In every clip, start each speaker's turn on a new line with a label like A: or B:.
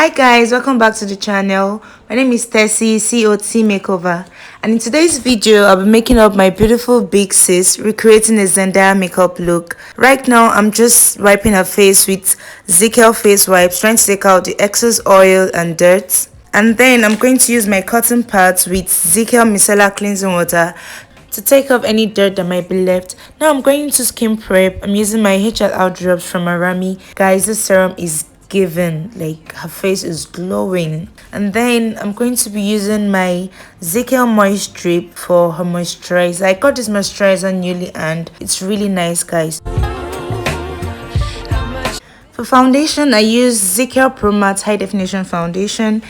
A: Hi guys, welcome back to the channel. My name is Tessie, COT Makeover, and in today's video I'll be making up my beautiful big sis, recreating a Zendaya makeup look. Right now I'm just wiping her face with Zickel face wipes, trying to take out the excess oil and dirt. And then I'm going to use my cotton pads with Zickel micellar cleansing water to take off any dirt that might be left. Now I'm going to skin prep. I'm using my HLR drops from Arami. Guys, this serum is given, like her face is glowing. And then I'm going to be using my Zickel Moist Drip for her moisturizer. I got this moisturizer newly and it's really nice, guys. For foundation, I use Zickel Pro Matte High Definition Foundation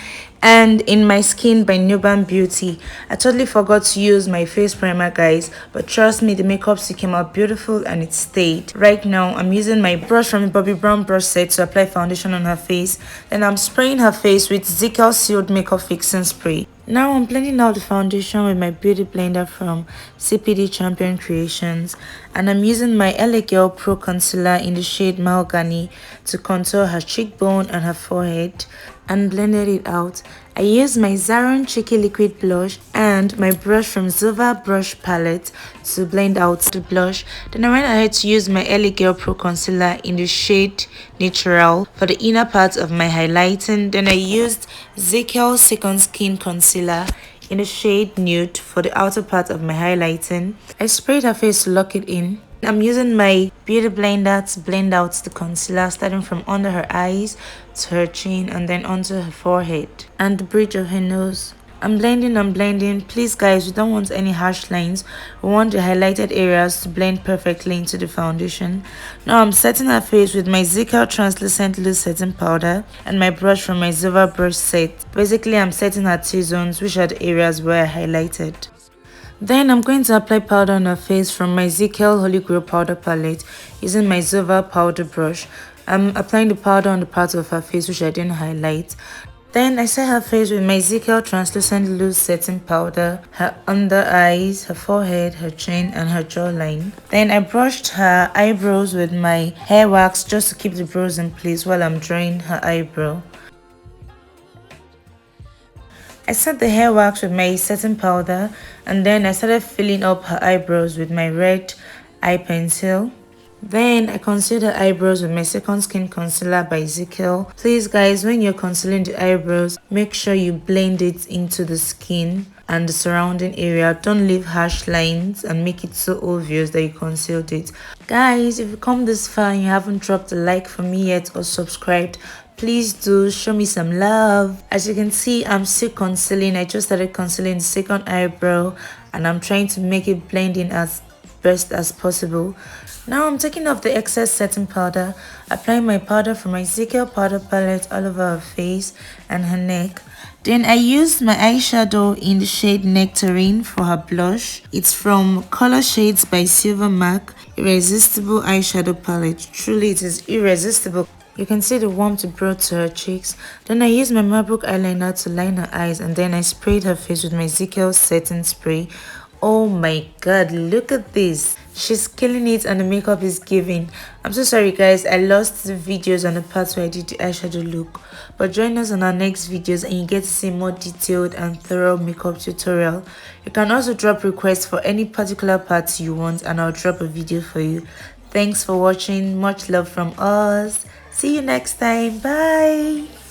A: and In My Skin by Nuban Beauty. I totally forgot to use my face primer, guys, but trust me, the makeup still came out beautiful and it stayed. Right now, I'm using my brush from the Bobbi Brown brush set to apply foundation on her face. Then I'm spraying her face with Zickel Sealed Makeup Fixing Spray. Now I'm blending out the foundation with my beauty blender from CPD Champion Creations, and I'm using my LA Girl Pro Concealer in the shade Mahogany to contour her cheekbone and her forehead and blended it out. I used my Zaron Cheeky Liquid Blush and my brush from Zova Brush Palette to blend out the blush. Then I went ahead to use my LA Girl Pro Concealer in the shade Natural for the inner part of my highlighting. Then I used Zickel Second Skin Concealer in the shade Nude for the outer part of my highlighting. I sprayed her face to lock it in. I'm using my beauty blender to blend out the concealer, starting from under her eyes to her chin and then onto her forehead and the bridge of her nose. I'm blending. Please guys, we don't want any harsh lines. We want the highlighted areas to blend perfectly into the foundation. Now I'm setting her face with my Zickel Translucent Loose Setting Powder and my brush from my Zova brush set. Basically, I'm setting her T-zones, which are the areas where I highlighted. Then I'm going to apply powder on her face from my Zickel Holy Grail powder palette using my Zova powder brush. I'm applying the powder on the part of her face which I didn't highlight. Then I set her face with my Zickel Translucent Loose Setting Powder, her under eyes, her forehead, her chin, and her jawline. Then I brushed her eyebrows with my hair wax just to keep the brows in place while I'm drawing her eyebrow. I set the hair wax with my setting powder and then I started filling up her eyebrows with my red eye pencil. Then I concealed her eyebrows with my Second Skin Concealer by Zickel. Please guys, when you're concealing the eyebrows, make sure you blend it into the skin and the surrounding area. Don't leave harsh lines and make it so obvious that you concealed it. Guys, if you come this far and you haven't dropped a like for me yet or subscribed, please do show me some love. As you can see, I'm still concealing. I just started concealing the second eyebrow and I'm trying to make it blend in as best as possible. Now I'm taking off the excess setting powder, applying my powder from my Zickel powder palette all over her face and her neck. Then I used my eyeshadow in the shade Nectarine for her blush. It's from Color Shades by Silver Mark Irresistible Eyeshadow Palette. Truly, it is irresistible. You can see the warmth it brought to her cheeks. Then I used my Marbrook eyeliner to line her eyes and then I sprayed her face with my Zickel setting spray. Oh my god, look at this. She's killing it and the makeup is giving. I'm so sorry guys, I lost the videos on the parts where I did the eyeshadow look. But join us on our next videos and you get to see more detailed and thorough makeup tutorial. You can also drop requests for any particular parts you want and I'll drop a video for you. Thanks for watching. Much love from us. See you next time. Bye.